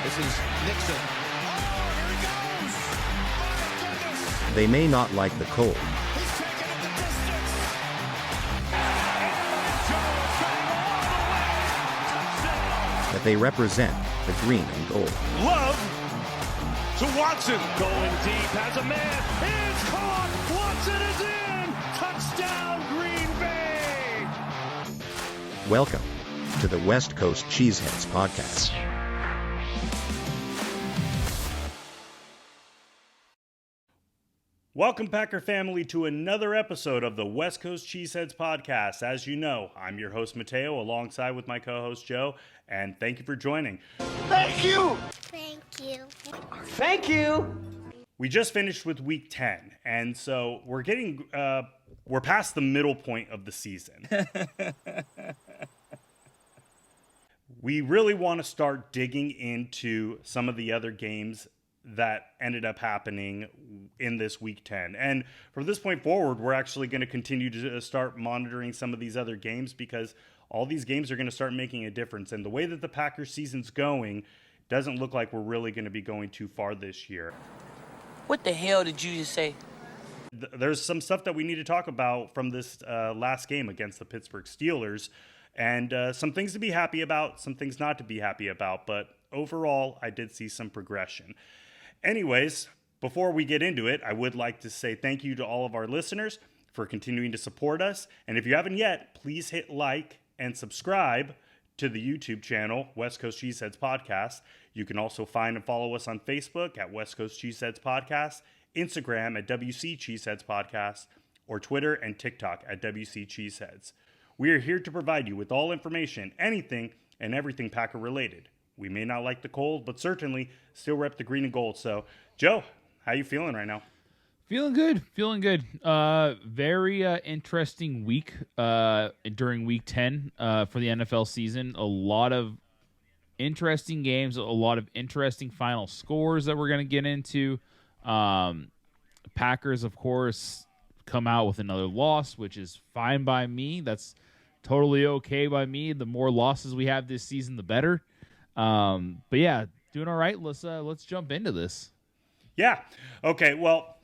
This is Nixon. Oh, here he goes! My goodness! They may not like the cold, He's taking it the distance. but they represent the green and gold. Love to Watson. Going deep, has a man. It's caught. Watson is in. Touchdown, Green Bay. Welcome to the West Coast Cheeseheads podcast. Welcome, Packer family, to another episode of the West Coast Cheeseheads podcast. As you know, I'm your host, Mateo, alongside with my co-host, Joe, and thank you for joining. Thank you. Thank you. Thank you. We just finished with week 10, and so we're past the middle point of the season. We really want to start digging into some of the other games that ended up happening in this week 10. And from this point forward, we're actually going to continue to start monitoring some of these other games because all these games are going to start making a difference. And the way that the Packers season's going doesn't look like we're really going to be going too far this year. What the hell did you just say? There's some stuff that we need to talk about from this last game against the Pittsburgh Steelers. And some things to be happy about, some things not to be happy about. But overall, I did see some progression. Anyways, before we get into it, I would like to say thank you to all of our listeners for continuing to support us. And if you haven't yet, please hit like and subscribe to the YouTube channel, West Coast Cheeseheads Podcast. You can also find and follow us on Facebook at West Coast Cheeseheads Podcast, Instagram at WC Cheeseheads Podcast, or Twitter and TikTok at WC Cheeseheads. We are here to provide you with all information, anything and everything Packer related. We may not like the cold, but certainly still rep the green and gold. So, Joe, how you feeling right now? Feeling good. Very interesting week during week 10 for the NFL season. A lot of interesting games, a lot of interesting final scores that we're going to get into. Packers, of course, come out with another loss, which is fine by me. That's totally okay by me. The more losses we have this season, the better. But yeah, doing all right. Let's jump into this. Yeah. Okay. Well,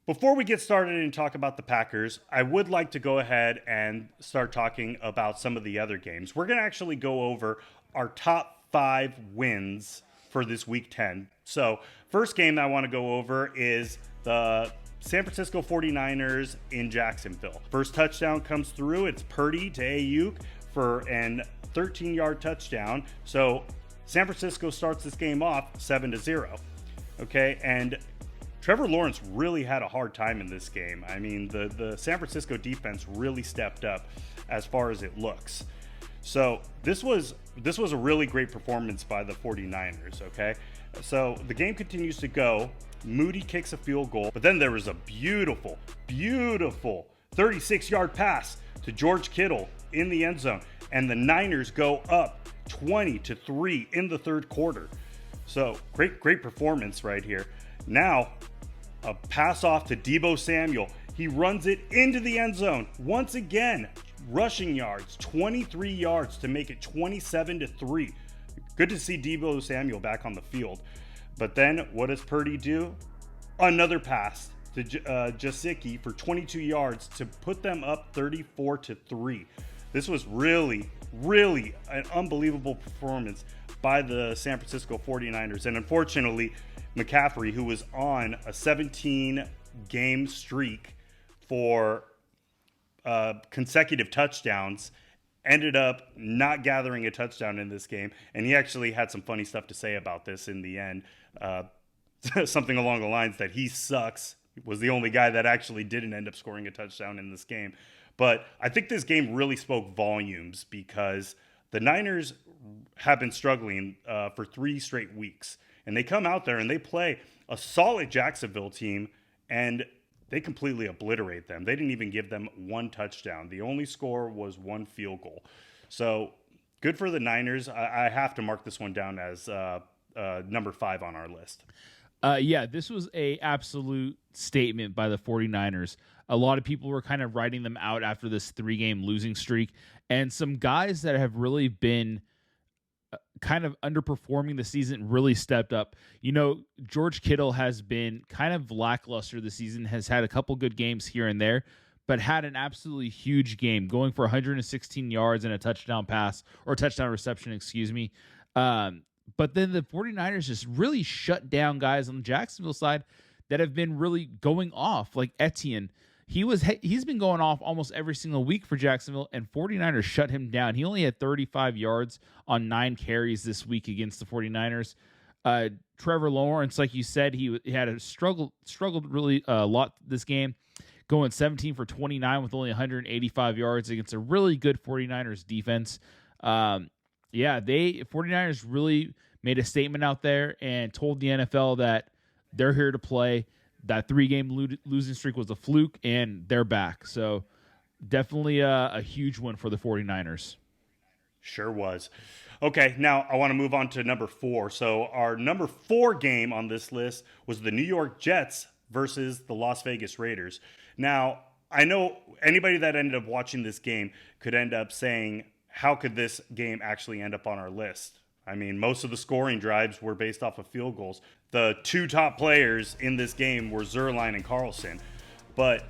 before we get started and talk about the Packers, I would like to go ahead and start talking about some of the other games. We're going to actually go over our top 5 wins for this week 10. So first game I want to go over is the San Francisco 49ers in Jacksonville. First touchdown comes through. It's Purdy to Ayuk for an 13-yard touchdown. So San Francisco starts this game off 7-0. Okay, and Trevor Lawrence really had a hard time in this game. I mean, the San Francisco defense really stepped up as far as it looks. So this was a really great performance by the 49ers, okay? So the game continues to go. Moody kicks a field goal, but then there was a beautiful 36-yard pass to George Kittle in the end zone. And the Niners go up 20-3 in the third quarter. So great performance right here. Now, a pass off to Deebo Samuel. He runs it into the end zone. Once again, rushing yards, 23 yards to make it 27-3. Good to see Deebo Samuel back on the field. But then what does Purdy do? Another pass to Gesicki for 22 yards to put them up 34-3. This was really an unbelievable performance by the San Francisco 49ers. And unfortunately, McCaffrey, who was on a 17-game streak for consecutive touchdowns, ended up not gathering a touchdown in this game. And he actually had some funny stuff to say about this in the end. Something along the lines that he sucks. He was the only guy that actually didn't end up scoring a touchdown in this game. But I think this game really spoke volumes because the Niners have been struggling for 3 straight weeks. And they come out there and they play a solid Jacksonville team, and they completely obliterate them. They didn't even give them 1 touchdown. The only score was 1 field goal. So good for the Niners. I have to mark this one down as number 5 on our list. Yeah, this was a absolute statement by the 49ers. A lot of people were kind of writing them out after this 3-game losing streak. And some guys that have really been kind of underperforming the season really stepped up. George Kittle has been kind of lackluster this season, has had a couple good games here and there, but had an absolutely huge game, going for 116 yards and a touchdown reception, excuse me. But then the 49ers just really shut down guys on the Jacksonville side that have been really going off, like Etienne. He's been going off almost every single week for Jacksonville, and 49ers shut him down. He only had 35 yards on 9 carries this week against the 49ers. Trevor Lawrence, like you said, he had a struggled really a lot this game, going 17 for 29 with only 185 yards against a really good 49ers defense. 49ers really made a statement out there and told the NFL that they're here to play. That 3-game losing streak was a fluke, and they're back. So definitely a huge one for the 49ers. Sure was. Okay, now I want to move on to number 4. So our number 4 game on this list was the New York Jets versus the Las Vegas Raiders. Now, I know anybody that ended up watching this game could end up saying, how could this game actually end up on our list? I mean, most of the scoring drives were based off of field goals. The 2 top players in this game were Zuerlein and Carlson. But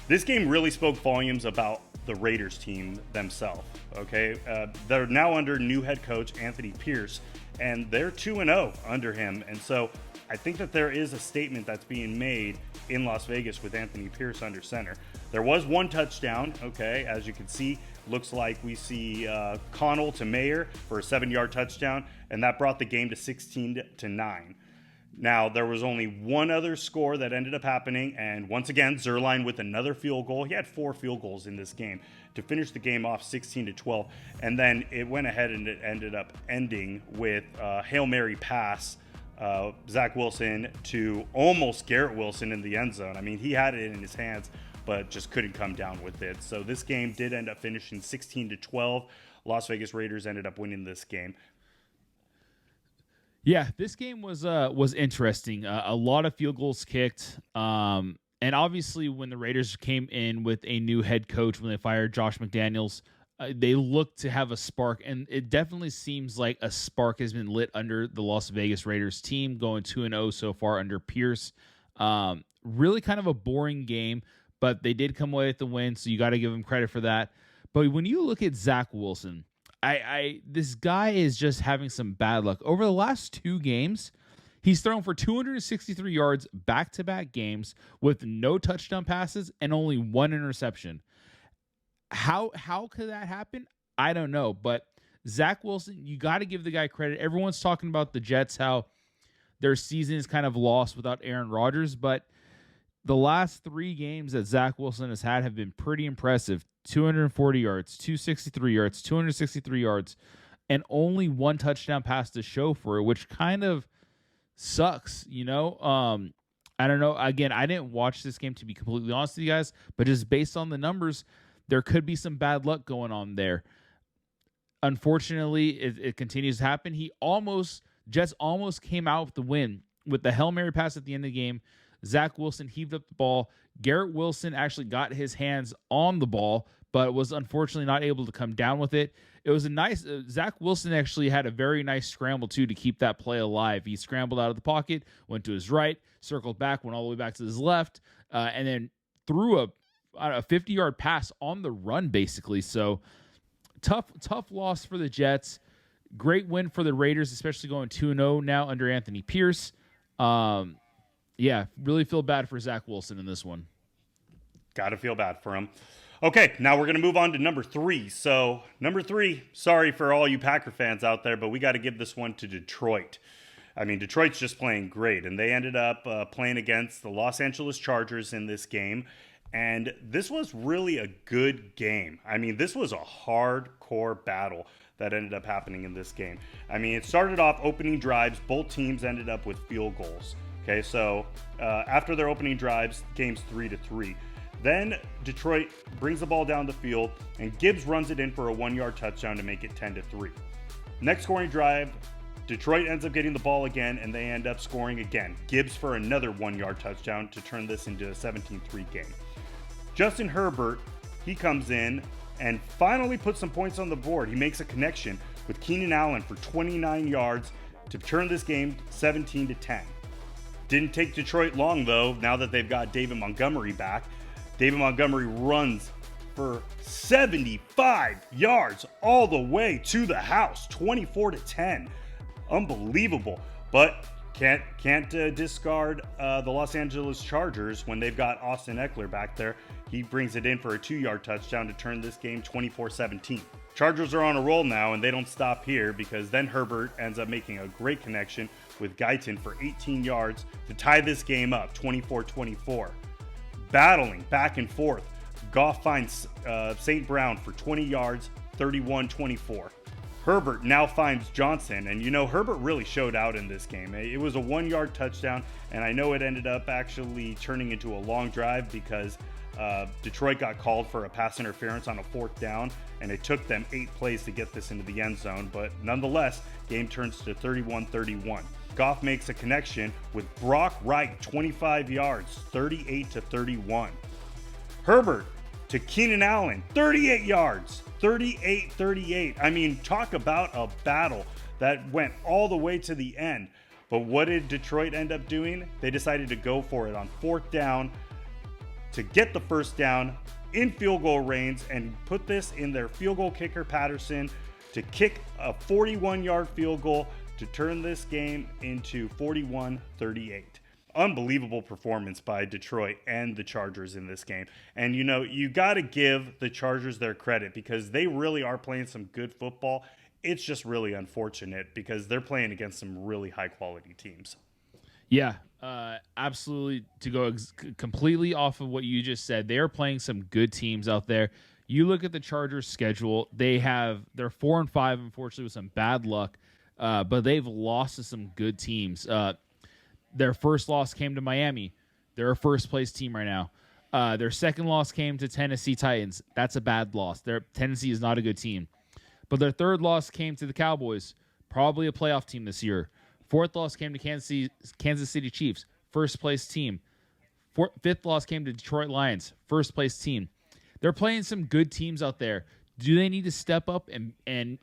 this game really spoke volumes about the Raiders team themselves, okay? They're now under new head coach Anthony Pierce, and they're 2-0 under him. And so I think that there is a statement that's being made in Las Vegas with Anthony Pierce under center. There was 1 touchdown, okay, as you can see. Looks like we see Connell to Mayer for a 7-yard touchdown, and that brought the game to 16-9. Now, there was only one other score that ended up happening, and once again, Zuerlein with another field goal. He had 4 field goals in this game to finish the game off 16-12, and then it went ahead and it ended up ending with a Hail Mary pass, Zach Wilson to almost Garrett Wilson in the end zone. I mean, he had it in his hands, but just couldn't come down with it. So this game did end up finishing 16-12. Las Vegas Raiders ended up winning this game. Yeah, this game was interesting. A lot of field goals kicked. And obviously when the Raiders came in with a new head coach, when they fired Josh McDaniels, they looked to have a spark, and it definitely seems like a spark has been lit under the Las Vegas Raiders team, going 2-0 so far under Pierce. Really kind of a boring game, but they did come away with the win, so you got to give them credit for that. But when you look at Zach Wilson, this guy is just having some bad luck. Over the last 2 games, he's thrown for 263 yards back-to-back games with no touchdown passes and only 1 interception. How could that happen? I don't know. But Zach Wilson, you got to give the guy credit. Everyone's talking about the Jets, how their season is kind of lost without Aaron Rodgers, but the last 3 games that Zach Wilson has had have been pretty impressive. 240 yards, 263 yards, 263 yards, and only 1 touchdown pass to show for it, which kind of sucks, I don't know. Again, I didn't watch this game, to be completely honest with you guys, but just based on the numbers, there could be some bad luck going on there. Unfortunately, it continues to happen. Jets almost came out with the win with the Hail Mary pass at the end of the game. Zach Wilson heaved up the ball. Garrett Wilson actually got his hands on the ball, but was unfortunately not able to come down with it. It was a nice Zach Wilson actually had a very nice scramble, too, to keep that play alive. He scrambled out of the pocket, went to his right, circled back, went all the way back to his left, and then threw a 50-yard pass on the run, basically. So tough loss for the Jets. Great win for the Raiders, especially going 2-0 now under Anthony Pierce. Yeah, really feel bad for Zach Wilson in this one. Got to feel bad for him. Okay, now we're going to move on to number 3. So, number 3, sorry for all you Packer fans out there, but we got to give this one to Detroit. I mean, Detroit's just playing great, and they ended up playing against the Los Angeles Chargers in this game, and this was really a good game. I mean, this was a hardcore battle that ended up happening in this game. I mean, it started off opening drives. Both teams ended up with field goals. Okay, so after their opening drives, game's 3-3. Then Detroit brings the ball down the field, and Gibbs runs it in for a 1-yard touchdown to make it 10-3. Next scoring drive, Detroit ends up getting the ball again, and they end up scoring again. Gibbs for another 1-yard touchdown to turn this into a 17-3 game. Justin Herbert, he comes in and finally puts some points on the board. He makes a connection with Keenan Allen for 29 yards to turn this game 17-10. Didn't take Detroit long, though, now that they've got David Montgomery back. David Montgomery runs for 75 yards all the way to the house, 24-10. Unbelievable. But can't discard the Los Angeles Chargers when they've got Austin Eckler back there. He brings it in for a 2-yard touchdown to turn this game 24-17. Chargers are on a roll now, and they don't stop here because then Herbert ends up making a great connection with Guyton for 18 yards to tie this game up 24-24. Battling back and forth, Goff finds St. Brown for 20 yards, 31-24. Herbert now finds Johnson, and Herbert really showed out in this game. It was a 1-yard touchdown, and I know it ended up actually turning into a long drive because Detroit got called for a pass interference on a 4th down, and it took them 8 plays to get this into the end zone. But nonetheless, game turns to 31-31. Goff makes a connection with Brock Wright, 25 yards, 38-31. Herbert to Keenan Allen, 38 yards, 38-38. I mean, talk about a battle that went all the way to the end. But what did Detroit end up doing? They decided to go for it on 4th down to get the 1st down in field goal range and put this in their field goal kicker Patterson to kick a 41-yard field goal to turn this game into 41-38. Unbelievable performance by Detroit and the Chargers in this game. And you got to give the Chargers their credit because they really are playing some good football. It's just really unfortunate because they're playing against some really high quality teams. Yeah, absolutely. To go completely off of what you just said, they are playing some good teams out there. You look at the Chargers' schedule; they're 4-5, unfortunately, with some bad luck, but they've lost to some good teams. Their first loss came to Miami. They're a first-place team right now. Their second loss came to Tennessee Titans. That's a bad loss. Tennessee is not a good team. But their third loss came to the Cowboys, probably a playoff team this year. Fourth loss came to Kansas City Chiefs, first-place team. Fifth loss came to Detroit Lions, first-place team. They're playing some good teams out there. Do they need to step up and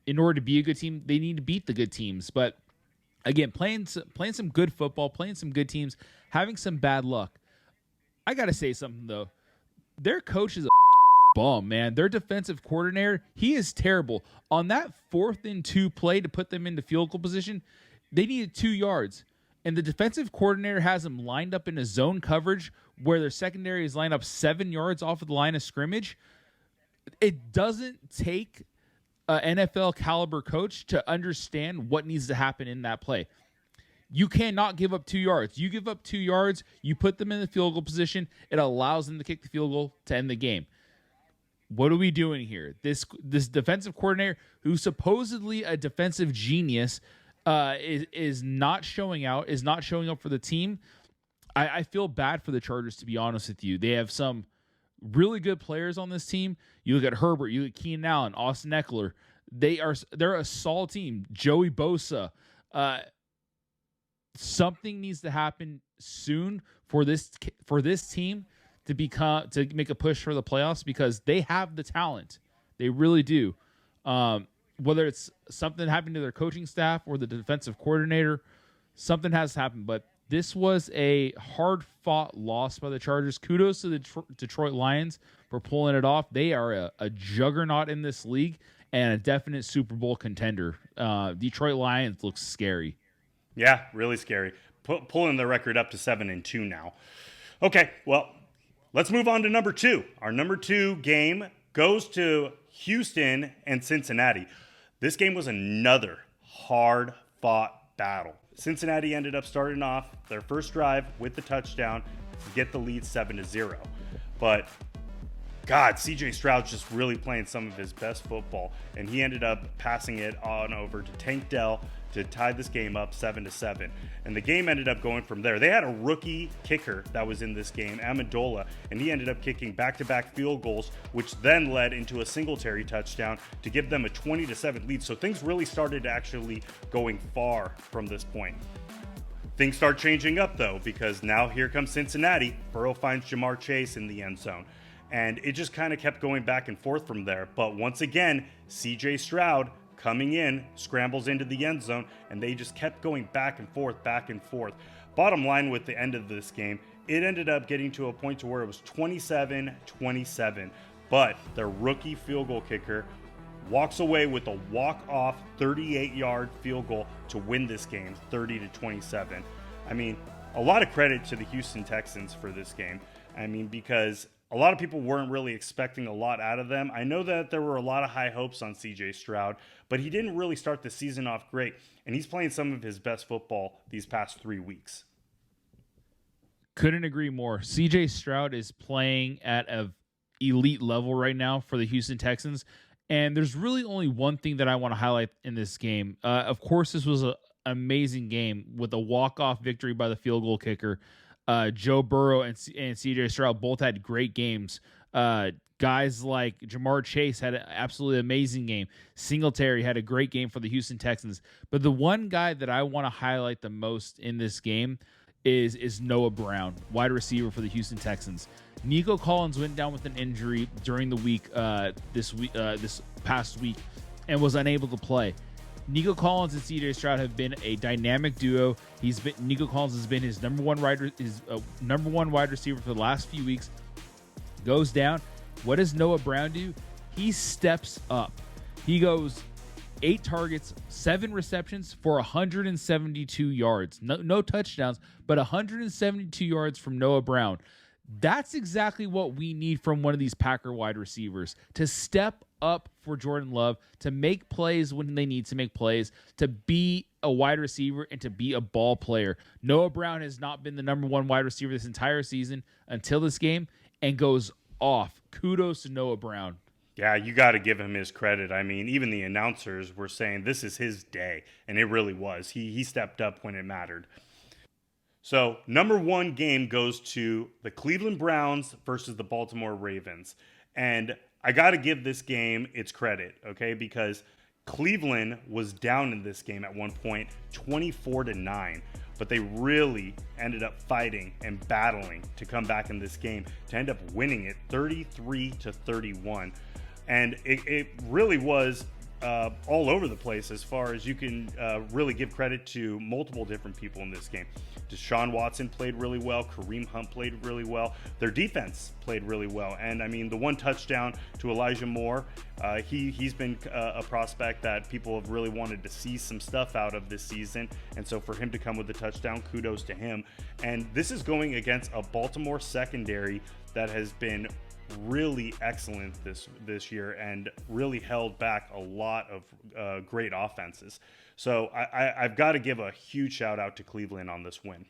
in order to be a good team, they need to beat the good teams? But again, playing some good football, playing some good teams, having some bad luck. I got to say something, though. Their coach is a bum, man. Their defensive coordinator, he is terrible. On that 4th and 2 play to put them into field goal position, they needed 2 yards. And the defensive coordinator has them lined up in a zone coverage where their secondary is lined up 7 yards off of the line of scrimmage. It doesn't take an NFL caliber coach to understand what needs to happen in that play. You cannot give up 2 yards. You give up 2 yards, you put them in the field goal position, it allows them to kick the field goal to end the game. What are we doing here? This defensive coordinator, who's supposedly a defensive genius, is not showing out, is not showing up for the team. I feel bad for the Chargers, to be honest with you. They have some really good players on this team. You look at Herbert, you look at Keenan Allen, Austin Eckler. They're a solid team. Joey Bosa. Something needs to happen soon for this team to make a push for the playoffs because they have the talent. They really do. Whether it's something happened to their coaching staff or the defensive coordinator, something has to happen. But this was a hard-fought loss by the Chargers. Kudos to the Detroit Lions for pulling it off. They are a juggernaut in this league and a definite Super Bowl contender. Detroit Lions looks scary. Yeah, really scary. Pulling the record up to 7-2 now. Okay, well, let's move on to number 2. Our number 2 game goes to Houston and Cincinnati. This game was another hard-fought battle. Cincinnati ended up starting off their first drive with the touchdown to get the lead 7-0. But God, CJ Stroud's just really playing some of his best football, and he ended up passing it on over to Tank Dell to tie this game up 7-7. And the game ended up going from there. They had a rookie kicker that was in this game, Amendola, and he ended up kicking back-to-back field goals, which then led into a Singletary touchdown to give them a 20-7 lead. So things really started actually going far from this point. Things start changing up, though, because now here comes Cincinnati. Burrow finds Jamar Chase in the end zone. And it just kind of kept going back and forth from there. But once again, CJ Stroud coming in, scrambles into the end zone, and they just kept going back and forth, back and forth. Bottom line with the end of this game, it ended up getting to a point to where it was 27-27, but their rookie field goal kicker walks away with a walk-off 38-yard field goal to win this game 30-27. I mean, a lot of credit to the Houston Texans for this game. I mean, because a lot of people weren't really expecting a lot out of them. I know that there were a lot of high hopes on CJ Stroud, but he didn't really start the season off great, and he's playing some of his best football these past 3 weeks. Couldn't agree more. CJ Stroud is playing at an elite level right now for the Houston Texans. And there's really only one thing that I want to highlight in this game. Of course, this was an amazing game with a walk-off victory by the field goal kicker. Joe Burrow and CJ Stroud both had great games. Guys like Jamar Chase had an absolutely amazing game. Singletary had a great game for the Houston Texans. But the one guy that I want to highlight the most in this game is Noah Brown, wide receiver for the Houston Texans. Nico Collins went down with an injury during the week, this past week, and was unable to play. Nico Collins and CJ Stroud have been a dynamic duo. Nico Collins has been his number one wide receiver for the last few weeks. Goes down. What does Noah Brown do? He steps up. He goes 8 targets, 7 receptions for 172 yards. No touchdowns, but 172 yards from Noah Brown. That's exactly what we need from one of these Packer wide receivers, to step up for Jordan Love, to make plays when they need to make plays, to be a wide receiver and to be a ball player. Noah Brown has not been the number one wide receiver this entire season until this game, and goes off. Kudos to Noah Brown. Yeah, you got to give him his credit. I mean, even the announcers were saying this is his day, and it really was. He stepped up when it mattered. So, number one game goes to the Cleveland Browns versus the Baltimore Ravens. And I got to give this game its credit, okay? Because Cleveland was down in this game at one point, 24-9. But they really ended up fighting and battling to come back in this game to end up winning it 33-31. And it really was all over the place, as far as you can really give credit to multiple different people in this game. Deshaun Watson played really well. Kareem Hunt played really well. Their defense played really well. And, I mean, the one touchdown to Elijah Moore, he's been a prospect that people have really wanted to see some stuff out of this season. And so for him to come with the touchdown, kudos to him. And this is going against a Baltimore secondary that has been really excellent this year and really held back a lot of great offenses. So I've got to give a huge shout out to Cleveland on this win.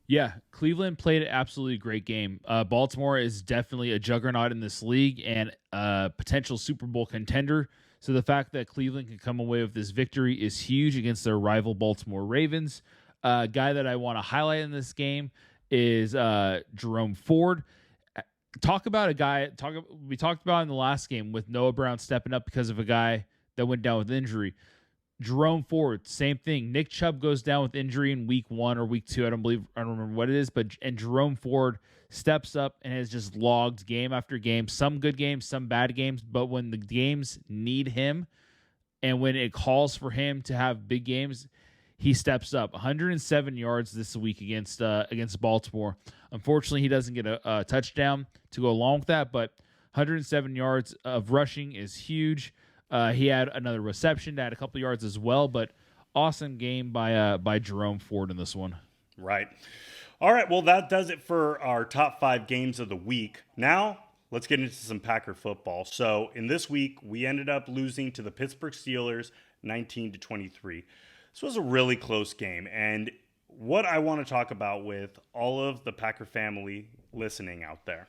Yeah, Cleveland played an absolutely great game. Baltimore is definitely a juggernaut in this league and a potential Super Bowl contender. So the fact that Cleveland can come away with this victory is huge against their rival Baltimore Ravens. A guy that I want to highlight in this game is Jerome Ford. Talk about a guy we talked about in the last game with Noah Brown stepping up because of a guy that went down with injury. Jerome Ford, same thing. Nick Chubb goes down with injury in week 1 or week 2. I don't remember what it is, and Jerome Ford steps up and has just logged game after game. Some good games, some bad games, but when the games need him and when it calls for him to have big games, he steps up. 107 yards this week against Baltimore. Unfortunately, he doesn't get a touchdown to go along with that, but 107 yards of rushing is huge. He had another reception that had a couple yards as well, but awesome game by Jerome Ford in this one. Right. All right, well, that does it for our top 5 games of the week. Now, let's get into some Packer football. So, in this week, we ended up losing to the Pittsburgh Steelers 19-23. This was a really close game, and what I want to talk about with all of the Packer family listening out there,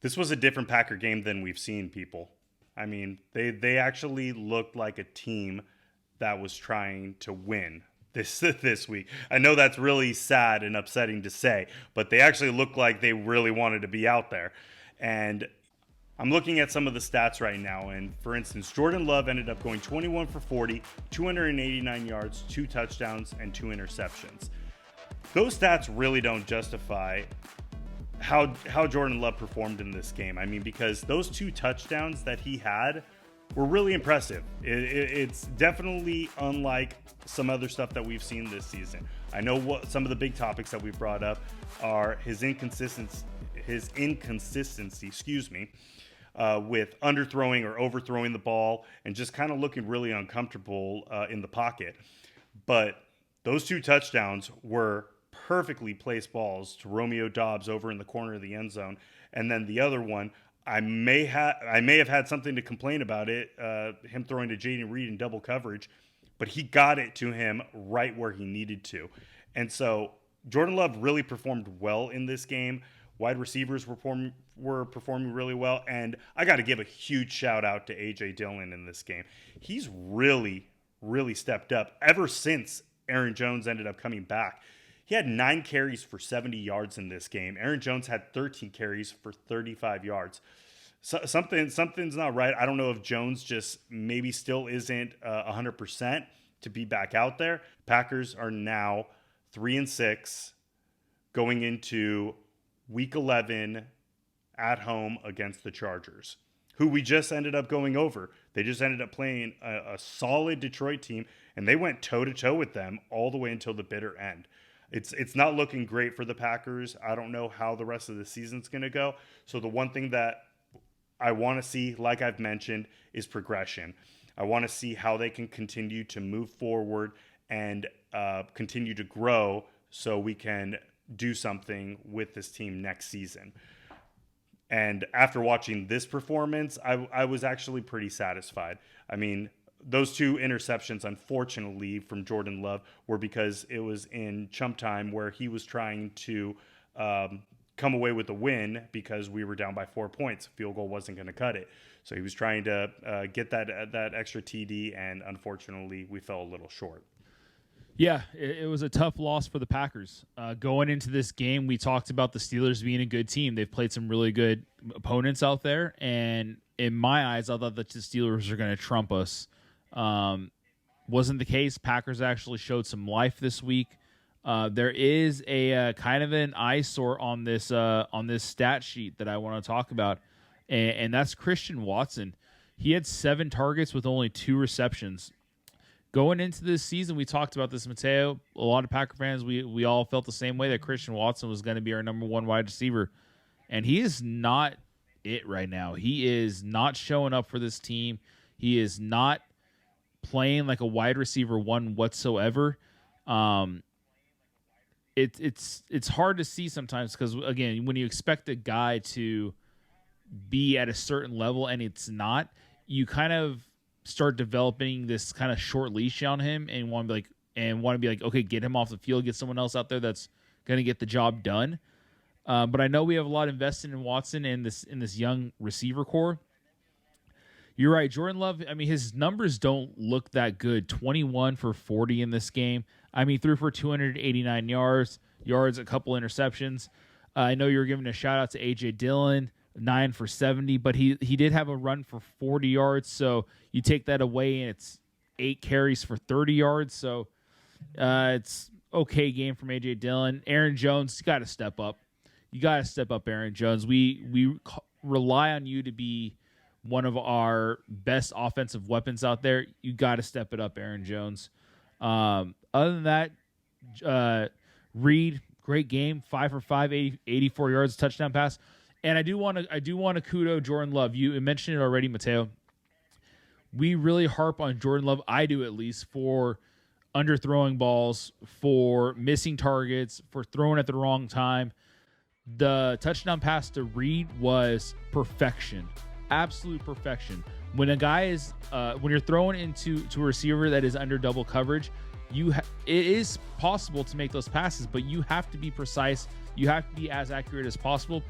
this was a different Packer game than we've seen, people. I mean, they actually looked like a team that was trying to win this week. I know that's really sad and upsetting to say, but they actually looked like they really wanted to be out there. And I'm looking at some of the stats right now, and for instance, Jordan Love ended up going 21 for 40, 289 yards, 2 touchdowns, and 2 interceptions. Those stats really don't justify how Jordan Love performed in this game. I mean, because those 2 touchdowns that he had were really impressive. It's definitely unlike some other stuff that we've seen this season. I know what some of the big topics that we brought up are his inconsistency, with underthrowing or overthrowing the ball and just kind of looking really uncomfortable in the pocket. But those 2 touchdowns were perfectly placed balls to Romeo Doubs over in the corner of the end zone. And then the other one, I may have had something to complain about it, him throwing to Jaden Reed in double coverage, but he got it to him right where he needed to. And so Jordan Love really performed well in this game. Wide receivers were performing really well. And I got to give a huge shout out to A.J. Dillon in this game. He's really, really stepped up ever since Aaron Jones ended up coming back. He had 9 carries for 70 yards in this game. Aaron Jones had 13 carries for 35 yards. So something's not right. I don't know if Jones just maybe still isn't 100% to be back out there. Packers are now 3-6 going into Week 11 at home against the Chargers, who we just ended up going over. They just ended up playing a solid Detroit team, and they went toe-to-toe with them all the way until the bitter end. It's not looking great for the Packers. I don't know how the rest of the season's going to go. So the one thing that I want to see, like I've mentioned, is progression. I want to see how they can continue to move forward and continue to grow so we can do something with this team next season. And after watching this performance, I was actually pretty satisfied. I mean, those 2 interceptions, unfortunately, from Jordan Love were because it was in chump time where he was trying to come away with a win because we were down by 4 points. Field goal wasn't going to cut it. So he was trying to get that extra TD, and unfortunately, we fell a little short. Yeah, it was a tough loss for the Packers. Going into this game, we talked about the Steelers being a good team. They've played some really good opponents out there, and in my eyes, I thought that the Steelers are going to trump us. Wasn't the case. Packers actually showed some life this week. There is a kind of an eyesore on this stat sheet that I want to talk about, and that's Christian Watson. He had 7 targets with only 2 receptions. Going into this season, we talked about this, Mateo. A lot of Packer fans, we all felt the same way that Christian Watson was going to be our number 1 wide receiver, and he is not it right now. He is not showing up for this team. He is not playing like a wide receiver 1 whatsoever. It's hard to see sometimes because, again, when you expect a guy to be at a certain level and it's not, you kind of start developing this kind of short leash on him and want to be like, okay, get him off the field, get someone else out there that's going to get the job done. But I know we have a lot invested in Watson and this young receiver core. You're right, Jordan Love. I mean, his numbers don't look that good. 21 for 40 in this game. I mean, threw for 289 yards, a couple interceptions. I know you were giving a shout out to A.J. Dillon, 9 for 70, but he did have a run for 40 yards. So you take that away, and it's 8 carries for 30 yards. So it's okay game from A.J. Dillon. Aaron Jones, you got to step up. You got to step up, Aaron Jones. We rely on you to be one of our best offensive weapons out there. You got to step it up, Aaron Jones. Other than that, Reed, great game, 5 for 5, 84 yards, touchdown pass. And I do want to kudo Jordan Love. You mentioned it already, Mateo. We really harp on Jordan Love, I do at least, for underthrowing balls, for missing targets, for throwing at the wrong time. The touchdown pass to Reed was perfection. Absolute perfection. When a guy is when you're throwing into a receiver that is under double coverage, it is possible to make those passes, but you have to be precise. You have to be as accurate as possible.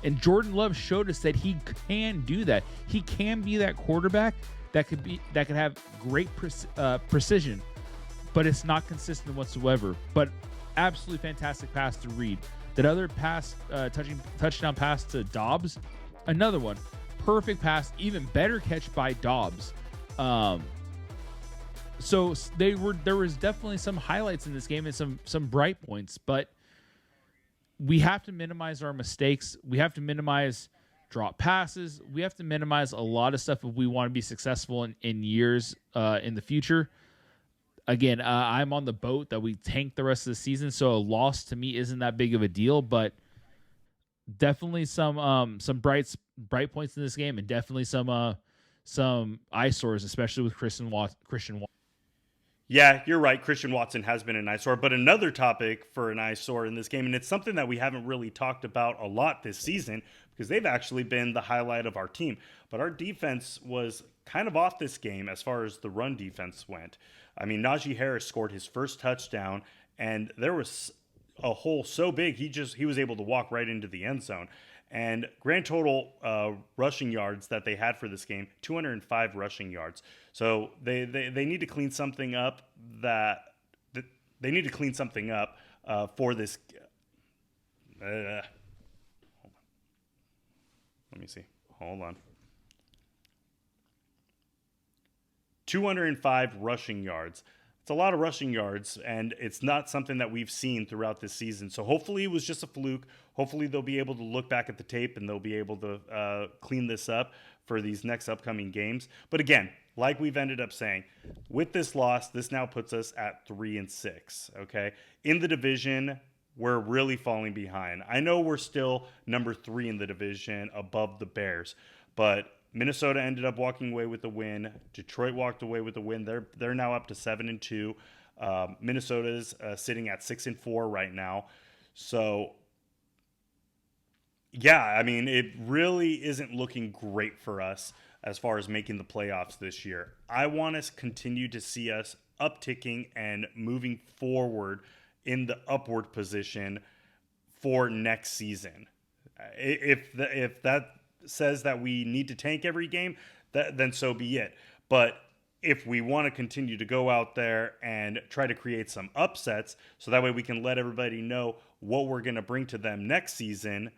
And Jordan Love showed us that he can do that. He can be that quarterback that could have great precision, but it's not consistent whatsoever. But absolutely fantastic pass to Reed. That other pass, touchdown pass to Doubs, another one. Perfect pass, even better catch by Doubs. So there was definitely some highlights in this game and some bright points, but we have to minimize our mistakes. We have to minimize drop passes. We have to minimize a lot of stuff if we want to be successful in years in the future. Again, I'm on the boat that we tank the rest of the season, so a loss to me isn't that big of a deal, but definitely some bright points in this game, and definitely some eyesores, especially with Christian Watson. Yeah, you're right. Christian Watson has been an eyesore, but another topic for an eyesore in this game, and it's something that we haven't really talked about a lot this season because they've actually been the highlight of our team. But our defense was kind of off this game as far as the run defense went. I mean, Najee Harris scored his first touchdown, and there was a hole so big he was able to walk right into the end zone. And grand total rushing yards that they had for this game, 205 rushing yards. So they need to clean something up they need to clean something up for this. Hold on. Let me see. Hold on. 205 rushing yards. It's a lot of rushing yards, and it's not something that we've seen throughout this season. So hopefully it was just a fluke. Hopefully they'll be able to look back at the tape and they'll be able to clean this up for these next upcoming games. But again, like we've ended up saying, with this loss, this now puts us at 3-6, okay? In the division, we're really falling behind. I know we're still number 3 in the division above the Bears, but Minnesota ended up walking away with the win. Detroit walked away with the win. They're now up to 7-2. Minnesota's sitting at 6-4 right now. So, yeah, I mean, it really isn't looking great for us as far as making the playoffs this year. I want to continue to see us upticking and moving forward in the upward position for next season. If that says that we need to tank every game, then so be it. But if we want to continue to go out there and try to create some upsets, so that way we can let everybody know what we're going to bring to them next season,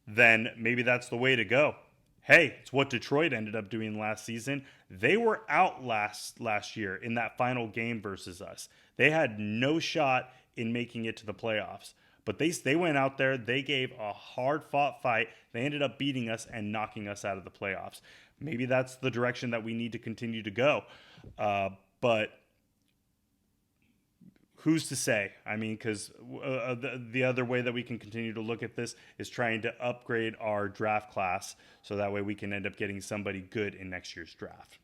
then maybe that's the way to go. Hey, it's what Detroit ended up doing last season. They were out last year in that final game versus us. They had no shot in making it to the playoffs. But they went out there, they gave a hard-fought fight. They ended up beating us and knocking us out of the playoffs. Maybe that's the direction that we need to continue to go. But who's to say? I mean, because the other way that we can continue to look at this is trying to upgrade our draft class so that way we can end up getting somebody good in next year's draft.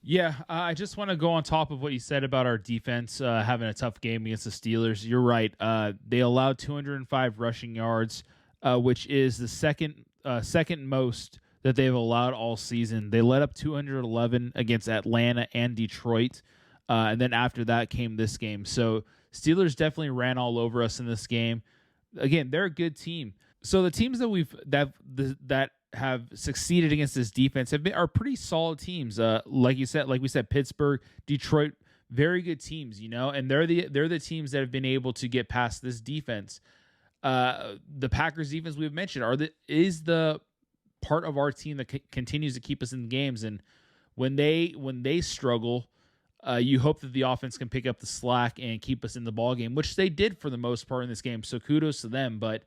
Yeah, I just want to go on top of what you said about our defense having a tough game against the Steelers. You're right. They allowed 205 rushing yards, which is the second most that they've allowed all season. They let up 211 against Atlanta and Detroit, and then after that came this game. So Steelers definitely ran all over us in this game. Again, they're a good team. So the teams that have succeeded against this defense are pretty solid teams. Like we said, Pittsburgh, Detroit, very good teams, and they're the teams that have been able to get past this defense. The Packers defense we've mentioned is the part of our team that continues to keep us in games. And when they struggle, you hope that the offense can pick up the slack and keep us in the ball game, which they did for the most part in this game. So kudos to them. But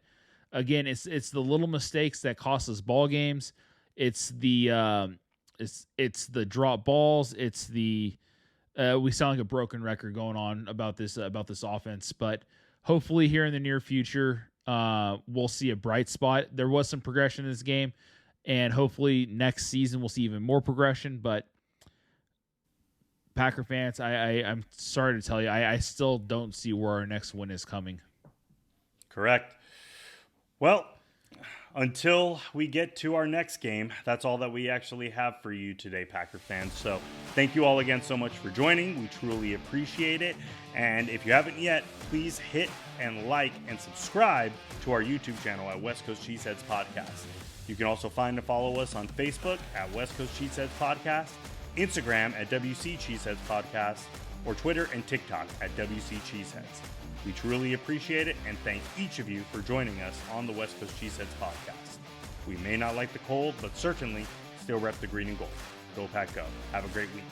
again, it's the little mistakes that cost us ball games. It's the drop balls. It's the we sound like a broken record going on about this offense. But hopefully here in the near future, we'll see a bright spot. There was some progression in this game, and hopefully next season we'll see even more progression. But Packer fans, I'm sorry to tell you, I still don't see where our next win is coming. Correct. Well, until we get to our next game, that's all that we actually have for you today, Packer fans. So thank you all again so much for joining. We truly appreciate it. And if you haven't yet, please hit and like and subscribe to our YouTube channel at West Coast Cheeseheads Podcast. You can also find and follow us on Facebook at West Coast Cheeseheads Podcast, Instagram at WC Cheeseheads Podcast, or Twitter and TikTok at WC Cheeseheads. We truly appreciate it and thank each of you for joining us on the West Coast Cheeseheads Podcast. We may not like the cold, but certainly still rep the green and gold. Go Pack Go. Have a great week.